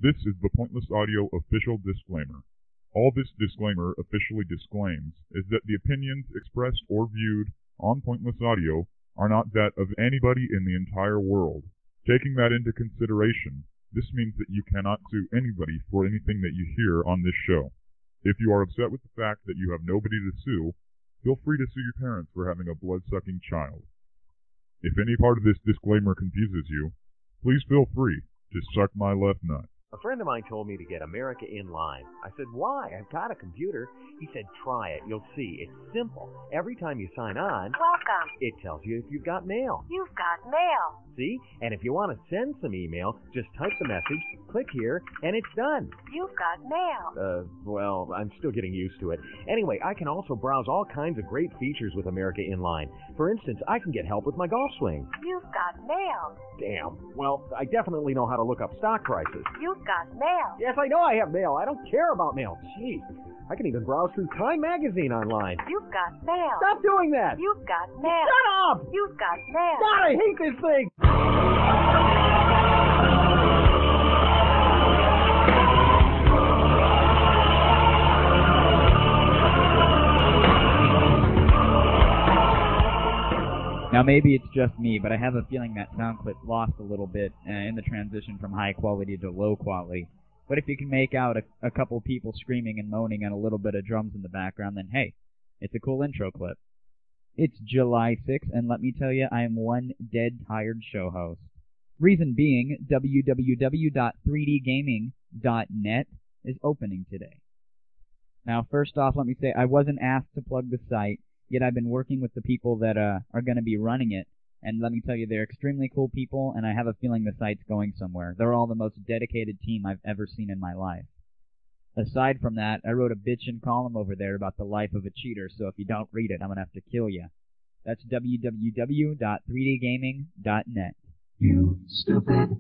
This is the Pointless Audio official disclaimer. All this disclaimer officially disclaims is that the opinions expressed or viewed on Pointless Audio are not that of anybody in the entire world. Taking that into consideration, this means that you cannot sue anybody for anything that you hear on this show. If you are upset with the fact that you have nobody to sue, feel free to sue your parents for having a blood-sucking child. If any part of this disclaimer confuses you, please feel free to suck my left nut. A friend of mine told me to get America Inline. I said, why? I've got a computer. He said, try it. You'll see. It's simple. Every time you sign on, Welcome. it tells you if you've got mail. You've got mail. See? And if you want to send some email, just type the message, click here, and it's done. You've got mail. Well, I'm still getting used to it. Anyway, I can also browse all kinds of great features with America Inline. For instance, I can get help with my golf swing. You've got mail. Damn. Well, I definitely know how to look up stock prices. You've got mail. Yes, I know I have mail. I don't care about mail. Gee, I can even browse through Time Magazine online. You've got mail. Stop doing that! You've got mail. Shut up! You've got mail. God, I hate this thing! Now, maybe it's just me, but I have a feeling that sound clip lost a little bit in the transition from high quality to low quality. But if you can make out a couple people screaming and moaning and a little bit of drums in the background, then hey, it's a cool intro clip. It's July 6th, and let me tell you, I am one dead tired show host. Reason being, www.3dgaming.net is opening today. Now, first off, let me say I wasn't asked to plug the site, yet I've been working with the people that are going to be running it, and let me tell you, they're extremely cool people, and I have a feeling the site's going somewhere. They're all the most dedicated team I've ever seen in my life. Aside from that, I wrote a bitchin' column over there about the life of a cheater, so if you don't read it, I'm going to have to kill you. That's www.3dgaming.net. You stupid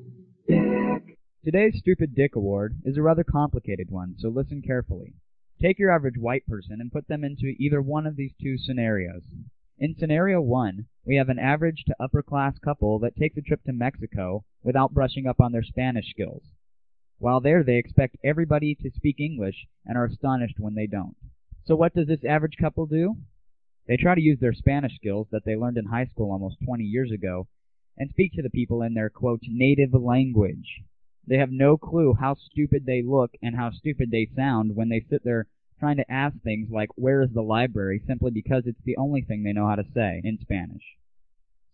dick. Today's Stupid Dick Award is a rather complicated one, so listen carefully. Take your average white person and put them into either one of these two scenarios. In scenario 1, we have an average to upper-class couple that takes a trip to Mexico without brushing up on their Spanish skills. While there, they expect everybody to speak English and are astonished when they don't. So what does this average couple do? They try to use their Spanish skills that they learned in high school almost 20 years ago and speak to the people in their, quote, native language. They have no clue how stupid they look and how stupid they sound when they sit there trying to ask things like, where is the library, simply because it's the only thing they know how to say in Spanish.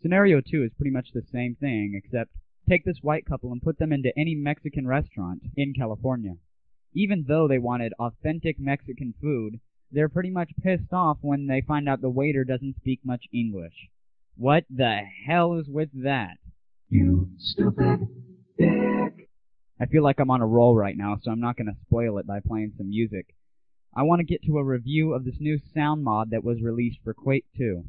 Scenario 2 is pretty much the same thing, except take this white couple and put them into any Mexican restaurant in California. Even though they wanted authentic Mexican food, they're pretty much pissed off when they find out the waiter doesn't speak much English. What the hell is with that? You stupid dick. I feel like I'm on a roll right now, so I'm not going to spoil it by playing some music. I want to get to a review of this new sound mod that was released for Quake 2.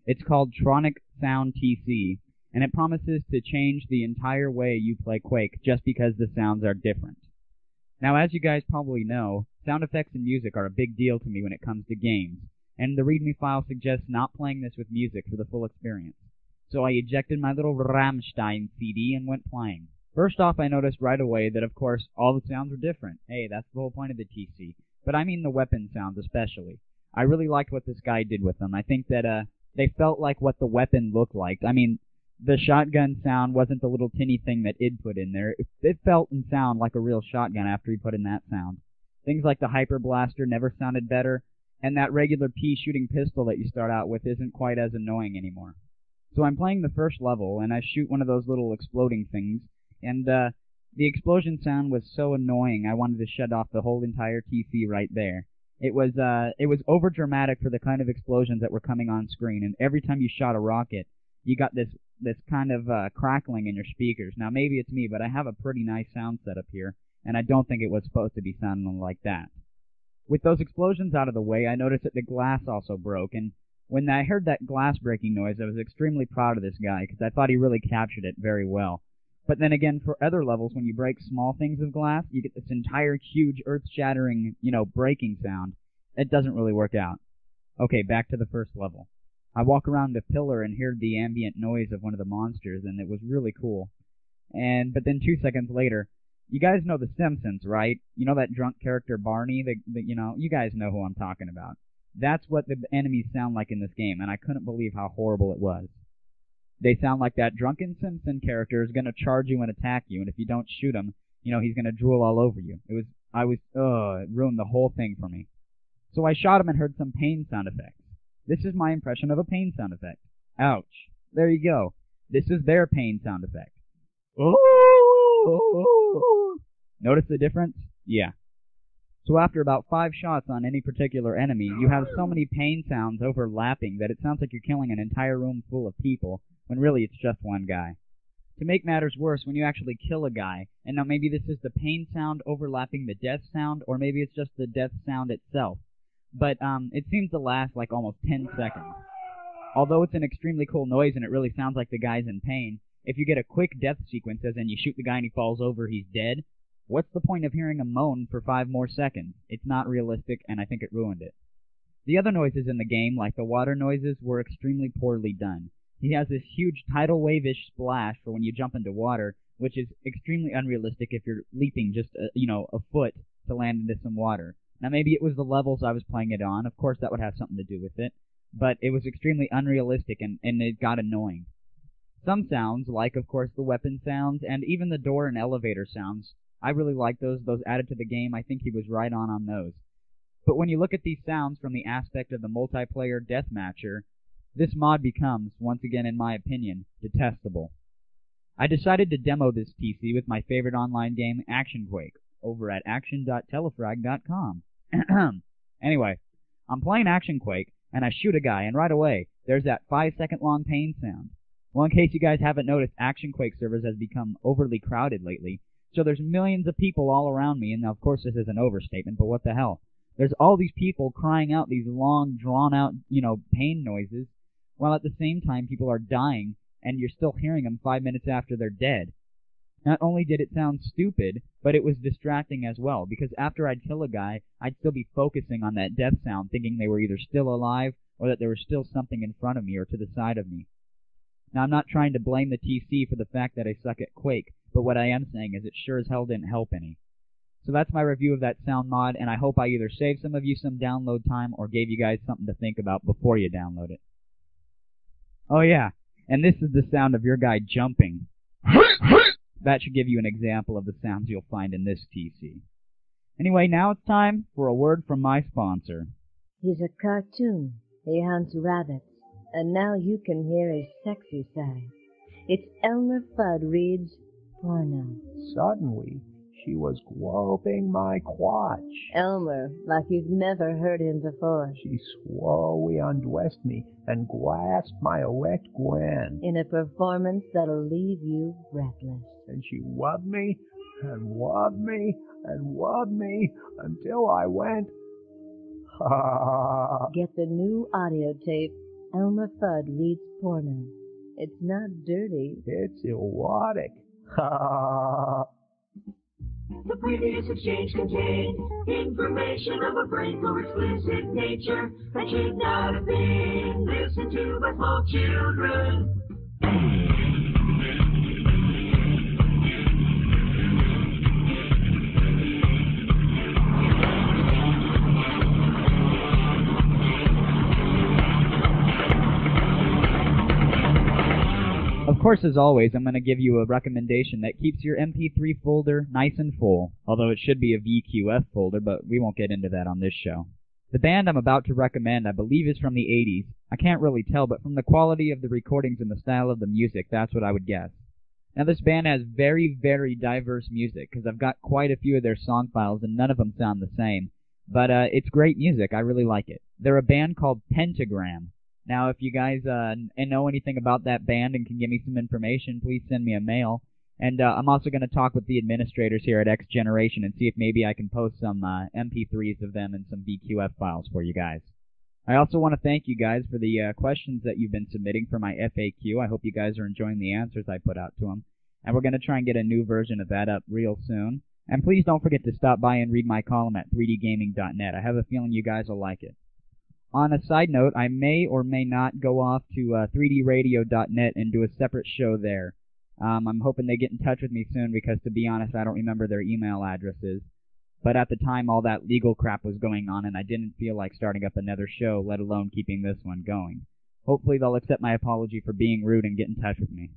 It's called Tronic Sound TC, and it promises to change the entire way you play Quake just because the sounds are different. Now, as you guys probably know, sound effects and music are a big deal to me when it comes to games, and the README file suggests not playing this with music for the full experience. So I ejected my little Rammstein CD and went playing. First off, I noticed right away that, of course, all the sounds are different. Hey, that's the whole point of the TC. But I mean the weapon sounds especially. I really liked what this guy did with them. I think that they felt like what the weapon looked like. I mean, the shotgun sound wasn't the little tinny thing that id put in there. It felt and sounded like a real shotgun after he put in that sound. Things like the Hyper Blaster never sounded better, and that regular pea-shooting pistol that you start out with isn't quite as annoying anymore. So I'm playing the first level, and I shoot one of those little exploding things, and the explosion sound was so annoying I wanted to shut off the whole entire TC right there. It was over-dramatic for the kind of explosions that were coming on screen, and every time you shot a rocket, you got this kind of crackling in your speakers. Now, maybe it's me, but I have a pretty nice sound setup here, and I don't think it was supposed to be sounding like that. With those explosions out of the way, I noticed that the glass also broke, and when I heard that glass breaking noise, I was extremely proud of this guy, because I thought he really captured it very well. But then again, for other levels, when you break small things of glass, you get this entire huge earth-shattering, breaking sound. It doesn't really work out. Okay, back to the first level. I walk around a pillar and hear the ambient noise of one of the monsters, and it was really cool. But then 2 seconds later, You guys know The Simpsons, right? You know that drunk character Barney? You guys know who I'm talking about. That's what the enemies sound like in this game, and I couldn't believe how horrible it was. They sound like that drunken Simpson character is going to charge you and attack you, and if you don't shoot him, he's going to drool all over you. It ruined the whole thing for me. So I shot him and heard some pain sound effects. This is my impression of a pain sound effect. Ouch. There you go. This is their pain sound effect. Oh! Notice the difference? Yeah. So after about 5 shots on any particular enemy, you have so many pain sounds overlapping that it sounds like you're killing an entire room full of people, when really it's just one guy. To make matters worse, when you actually kill a guy, and now maybe this is the pain sound overlapping the death sound, or maybe it's just the death sound itself, but it seems to last like almost 10 seconds. Although it's an extremely cool noise and it really sounds like the guy's in pain, if you get a quick death sequence as in you shoot the guy and he falls over, he's dead, what's the point of hearing him moan for 5 more seconds? It's not realistic, and I think it ruined it. The other noises in the game, like the water noises, were extremely poorly done. He has this huge tidal wave-ish splash for when you jump into water, which is extremely unrealistic if you're leaping just, a foot to land into some water. Now, maybe it was the levels I was playing it on. Of course, that would have something to do with it. But it was extremely unrealistic, and it got annoying. Some sounds, like, of course, the weapon sounds, and even the door and elevator sounds, I really like those added to the game. I think he was right on those. But when you look at these sounds from the aspect of the multiplayer deathmatcher, this mod becomes, once again in my opinion, detestable. I decided to demo this TC with my favorite online game, Action Quake, over at action.telefrag.com. Anyway, I'm playing Action Quake, and I shoot a guy, and right away, there's that 5-second long pain sound. Well, in case you guys haven't noticed, Action Quake servers has become overly crowded lately, so there's millions of people all around me, and now, of course, this is an overstatement, but what the hell? There's all these people crying out these long, drawn-out, pain noises, while at the same time people are dying, and you're still hearing them 5 minutes after they're dead. Not only did it sound stupid, but it was distracting as well, because after I'd kill a guy, I'd still be focusing on that death sound, thinking they were either still alive, or that there was still something in front of me or to the side of me. Now, I'm not trying to blame the TC for the fact that I suck at Quake, but what I am saying is it sure as hell didn't help any. So that's my review of that sound mod, and I hope I either saved some of you some download time or gave you guys something to think about before you download it. Oh yeah, and this is the sound of your guy jumping. That should give you an example of the sounds you'll find in this TC. Anyway, now it's time for a word from my sponsor. He's a cartoon. He hunts rabbits. And now you can hear his sexy side. It's Elmer Fudd reads porno. Suddenly, she was groping my crotch. Elmer, like you've never heard him before. She slowly undressed me and grasped my erect gland. In a performance that'll leave you breathless. And she rubbed me and rubbed me and rubbed me until I went, ha. Get the new audio tape, Elmer Fudd reads porno. It's not dirty. It's erotic. Ha. The previous exchange contained information of a frankly explicit nature that should not have been listened to by small children. Of course, as always, I'm going to give you a recommendation that keeps your MP3 folder nice and full, although it should be a VQF folder, but we won't get into that on this show. The band I'm about to recommend, I believe, is from the 80s. I can't really tell, but from the quality of the recordings and the style of the music, that's what I would guess. Now, this band has very, very diverse music, because I've got quite a few of their song files, and none of them sound the same. But it's great music. I really like it. They're a band called Pentagram. Now, if you guys know anything about that band and can give me some information, please send me a mail. And I'm also going to talk with the administrators here at X Generation and see if maybe I can post some MP3s of them and some VQF files for you guys. I also want to thank you guys for the questions that you've been submitting for my FAQ. I hope you guys are enjoying the answers I put out to them. And we're going to try and get a new version of that up real soon. And please don't forget to stop by and read my column at 3dgaming.net. I have a feeling you guys will like it. On a side note, I may or may not go off to 3dradio.net and do a separate show there. I'm hoping they get in touch with me soon because, to be honest, I don't remember their email addresses. But at the time, all that legal crap was going on, and I didn't feel like starting up another show, let alone keeping this one going. Hopefully they'll accept my apology for being rude and get in touch with me.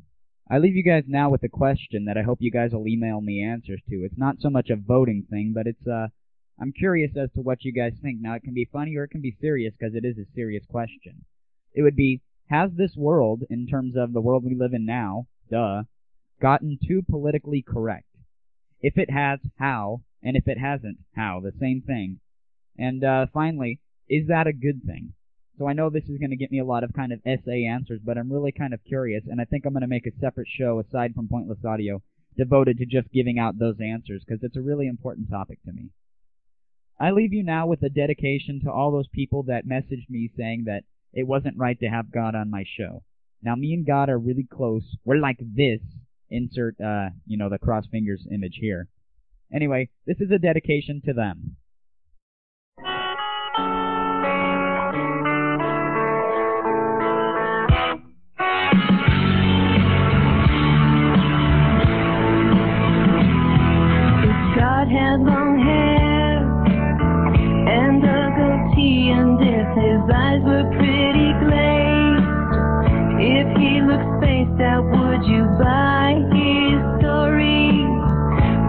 I leave you guys now with a question that I hope you guys will email me answers to. It's not so much a voting thing, but it's, I'm curious as to what you guys think. Now, it can be funny or it can be serious because it is a serious question. It would be, has this world, in terms of the world we live in now, gotten too politically correct? If it has, how? And if it hasn't, how? The same thing. And finally, is that a good thing? So I know this is going to get me a lot of kind of essay answers, but I'm really kind of curious, and I think I'm going to make a separate show aside from Pointless Audio devoted to just giving out those answers, because it's a really important topic to me. I leave you now with a dedication to all those people that messaged me saying that it wasn't right to have God on my show. Now, me and God are really close. We're like this. Insert, the cross fingers image here. Anyway, this is a dedication to them. God had long hair and a goatee, and if his eyes were pretty glazed, if he looked spaced out, would you buy his story?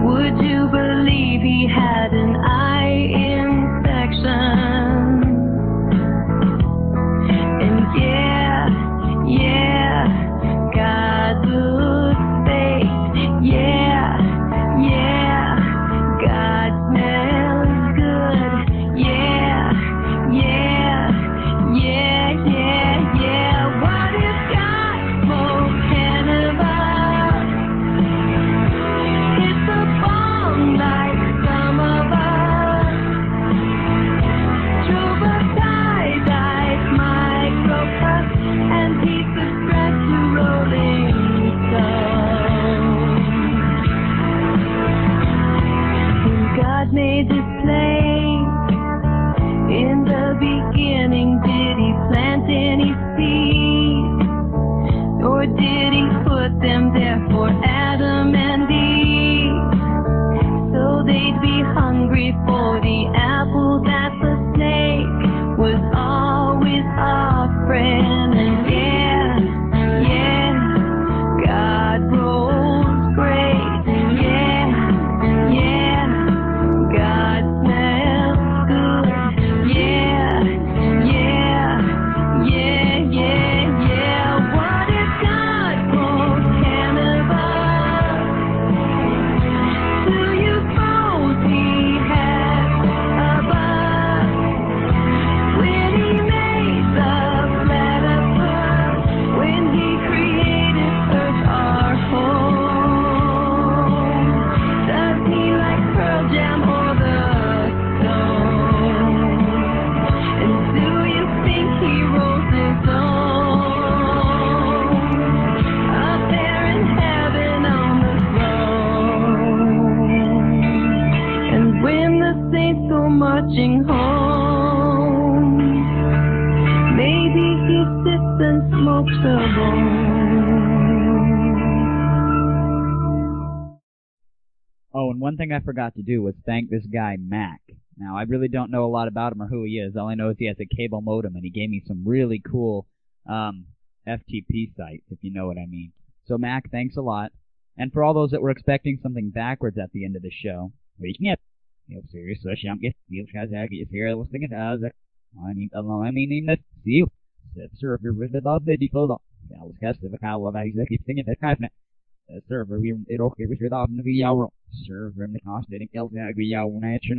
Would you believe he had an eye infection? And yeah, God looks fake. Yeah, God smells good. Yeah. What if God smoked cannabis? It's a bomb like some of us. Drove a tie-dye microbus and he subscribed to Rolling Stone. When God made this place, in the beginning, did he plant any seeds? Or did he put them there for Adam and Eve? So they'd be hungry for the apple that the snake was always offering. And yeah, God rolls great. Yeah, God smells good. Yeah. What if God smoked cannabis? Do you suppose he had a buzz when he made the platypus? When he created Earth, our home? Does he like Pearl Jam or the Stones? And do you think he rolls his own up there in heaven on the throne? And when the saints go marching home, maybe he sits and smokes a bone. Oh, and one thing I forgot to do was thank this guy, Mac. Now, I really don't know a lot about him or who he is. All I know is he has a cable modem, and he gave me some really cool FTP sites, if you know what I mean. So, Mac, thanks a lot. And for all those that were expecting something backwards at the end of the show, we can get serious, so I'm getting here. I was thinking, I mean, let's see. Server with the default. I was casting the cow of executive thing in the cabinet. Server, it okay with your dog in the hour. Server in the cost, didn't kill the hour, nature,